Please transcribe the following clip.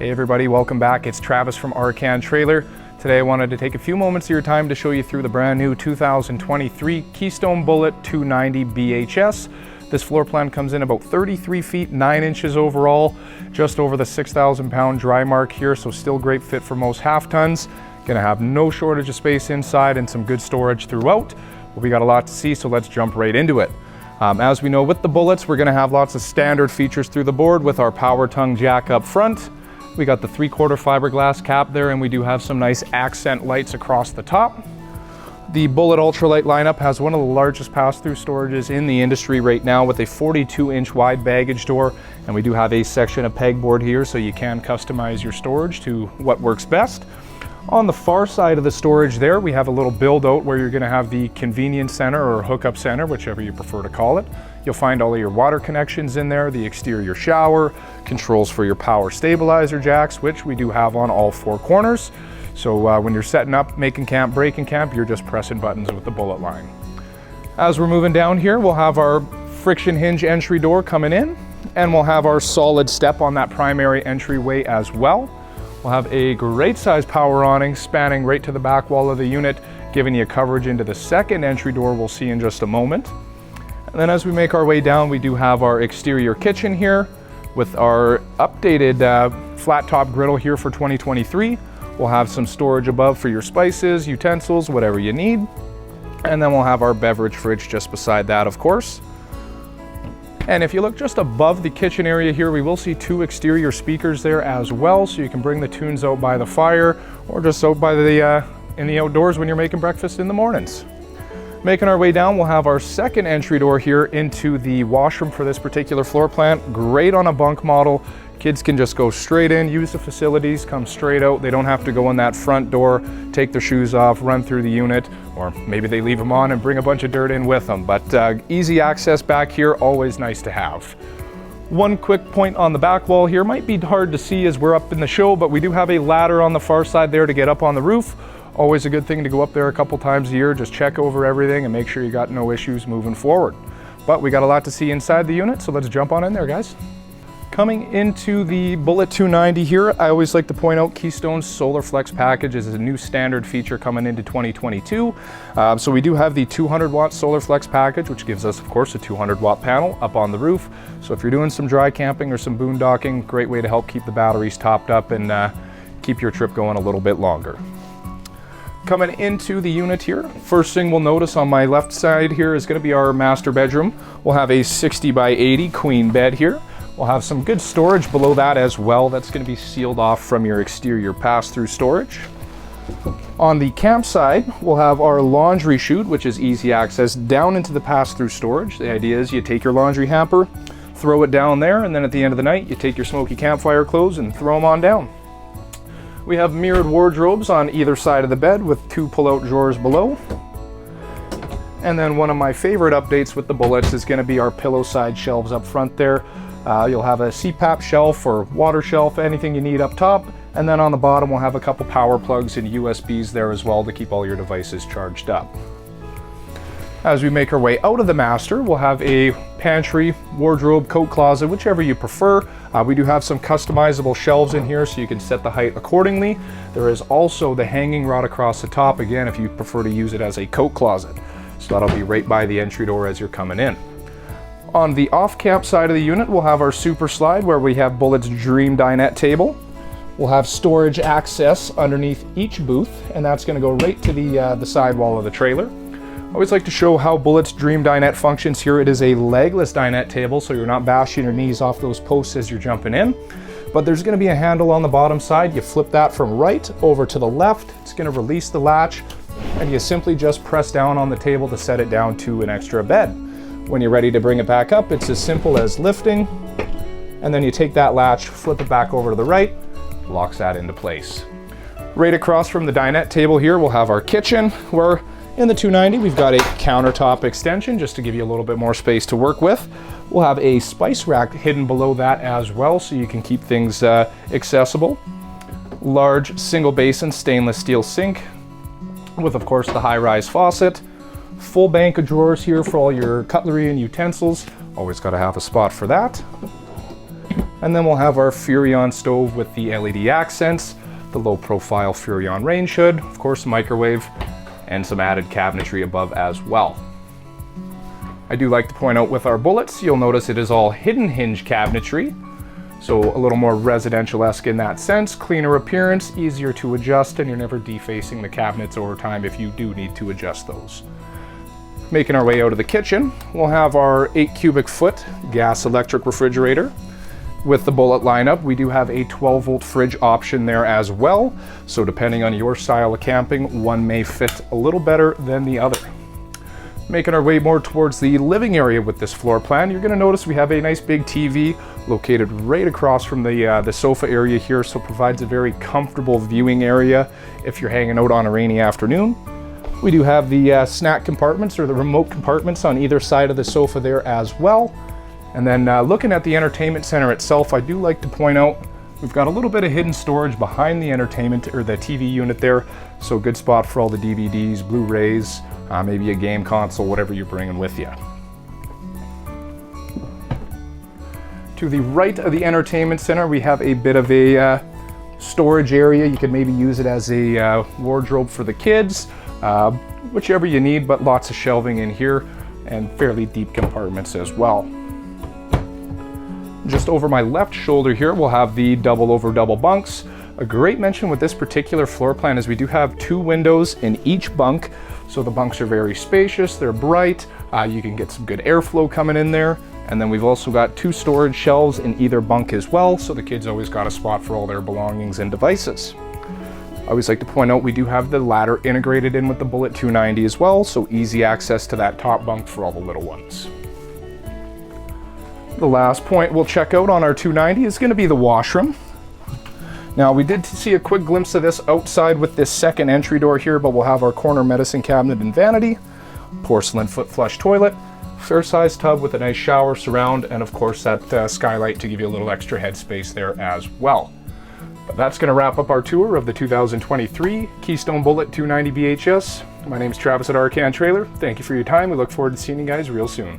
Hey everybody, welcome back. It's Travis from Arcan Trailer. Today I wanted to take a few moments of your time to show you through the brand new 2023 Keystone Bullet 290 BHS. This floor plan comes in about 33 feet, 9 inches overall, just over the 6,000 pound dry mark here, so still great fit for most half tons. Gonna have no shortage of space inside and some good storage throughout. Well, we got a lot to see, so let's jump right into it. As we know with the Bullets, we're gonna have lots of standard features through the board with our power tongue jack up front. We got the 3/4 fiberglass cap there, and we do have some nice accent lights across the top. The Bullet Ultralight lineup has one of the largest pass-through storages in the industry right now with a 42-inch wide baggage door, and we do have a section of pegboard here so you can customize your storage to what works best. On the far side of the storage there, we have a little build out where you're going to have the convenience center or hookup center, whichever you prefer to call it. You'll find all of your water connections in there, the exterior shower, controls for your power stabilizer jacks, which we do have on all 4 corners. So when you're setting up, making camp, breaking camp, you're just pressing buttons with the Bullet line. As we're moving down here, we'll have our friction hinge entry door coming in, and we'll have our solid step on that primary entryway as well. We'll have a great size power awning spanning right to the back wall of the unit, giving you coverage into the second entry door we'll see in just a moment. And then as we make our way down, we do have our exterior kitchen here with our updated flat top griddle here for 2023. We'll have some storage above for your spices, utensils, whatever you need. And then we'll have our beverage fridge just beside that, of course. And if you look just above the kitchen area here, we will see 2 exterior speakers there as well, so you can bring the tunes out by the fire or just out by the in the outdoors when you're making breakfast in the mornings. Making our way down, we'll have our second entry door here into the washroom for this particular floor plan. Great on a bunk model. Kids can just go straight in, use the facilities, come straight out. They don't have to go in that front door, take their shoes off, run through the unit, or maybe they leave them on and bring a bunch of dirt in with them. But easy access back here, always nice to have. One quick point on the back wall here, might be hard to see as we're up in the show, but we do have a ladder on the far side there to get up on the roof. Always a good thing to go up there a couple times a year, just check over everything and make sure you got no issues moving forward. But we got a lot to see inside the unit, so let's jump on in there, guys. Coming into the Bullet 290 here, I always like to point out Keystone's Solar Flex package is a new standard feature coming into 2022. So we do have the 200 watt Solar Flex package, which gives us, of course, a 200 watt panel up on the roof. So if you're doing some dry camping or some boondocking, great way to help keep the batteries topped up and keep your trip going a little bit longer. Coming into the unit here, first thing we'll notice on my left side here is going to be our master bedroom. We'll have a 60 by 80 queen bed here. We'll have some good storage below that as well. That's going to be sealed off from your exterior pass-through storage. On the camp side, we'll have our laundry chute, which is easy access down into the pass-through storage. The idea is you take your laundry hamper, throw it down there, and then at the end of the night, you take your smoky campfire clothes and throw them on down. We have mirrored wardrobes on either side of the bed with 2 pull-out drawers below. And then one of my favorite updates with the Bullets is going to be our pillow side shelves up front there. You'll have a CPAP shelf or water shelf, anything you need up top. And then on the bottom, we'll have a couple power plugs and USBs there as well to keep all your devices charged up. As we make our way out of the master, we'll have a pantry, wardrobe, coat closet, whichever you prefer. We do have some customizable shelves in here so you can set the height accordingly. There is also the hanging rod across the top, again, if you prefer to use it as a coat closet. So that'll be right by the entry door as you're coming in. On the off-camp side of the unit, we'll have our super slide where we have Bullet's Dream Dinette table. We'll have storage access underneath each booth, and that's going to go right to the sidewall of the trailer. I always like to show how Bullet's Dream Dinette functions here. It is a legless dinette table, so you're not bashing your knees off those posts as you're jumping in. But there's going to be a handle on the bottom side. You flip that from right over to the left. It's going to release the latch, and you simply just press down on the table to set it down to an extra bed. When you're ready to bring it back up, it's as simple as lifting, and then you take that latch, flip it back over to the right, locks that into place. Right across from the dinette table here, we'll have our kitchen, where in the 290 we've got a countertop extension just to give you a little bit more space to work with. We'll have a spice rack hidden below that as well, so you can keep things accessible. Large single basin stainless steel sink with, of course, the high-rise faucet. Full bank of drawers here for all your cutlery and utensils. Always got to have a spot for that. And then we'll have our Furrion stove with the LED accents, the low profile Furrion range hood, of course microwave, and some added cabinetry above as well. I do like to point out with our bullets, you'll notice it is all hidden hinge cabinetry. So a little more residential-esque in that sense, cleaner appearance, easier to adjust, and you're never defacing the cabinets over time if you do need to adjust those. Making our way out of the kitchen, we'll have our 8 cubic foot gas electric refrigerator. With the bullet lineup, we do have a 12 volt fridge option there as well. So depending on your style of camping, one may fit a little better than the other. Making our way more towards the living area with this floor plan, you're going to notice we have a nice big TV located right across from the sofa area here, so it provides a very comfortable viewing area if you're hanging out on a rainy afternoon. We do have the snack compartments or the remote compartments on either side of the sofa there as well. And then looking at the entertainment center itself, I do like to point out we've got a little bit of hidden storage behind the entertainment or the TV unit there, so a good spot for all the DVDs, Blu-rays, maybe a game console, whatever you're bringing with you. To the right of the entertainment center, we have a bit of a storage area. You could maybe use it as a wardrobe for the kids, whichever you need, but lots of shelving in here and fairly deep compartments as well. Just over my left shoulder here, we'll have the double over double bunks. A great mention with this particular floor plan is we do have 2 windows in each bunk, so the bunks are very spacious, they're bright, you can get some good airflow coming in there, and then we've also got 2 storage shelves in either bunk as well, so the kids always got a spot for all their belongings and devices. I always like to point out we do have the ladder integrated in with the Bullet 290 as well, so easy access to that top bunk for all the little ones. The last point we'll check out on our 290 is going to be the washroom. Now we did see a quick glimpse of this outside with this second entry door here, but we'll have our corner medicine cabinet and vanity, porcelain foot flush toilet, fair sized tub with a nice shower surround, and of course that skylight to give you a little extra headspace there as well. But that's going to wrap up our tour of the 2023 Keystone Bullet 290 BHS. My name is Travis at Arcan Trailer. Thank you for your time. We look forward to seeing you guys real soon.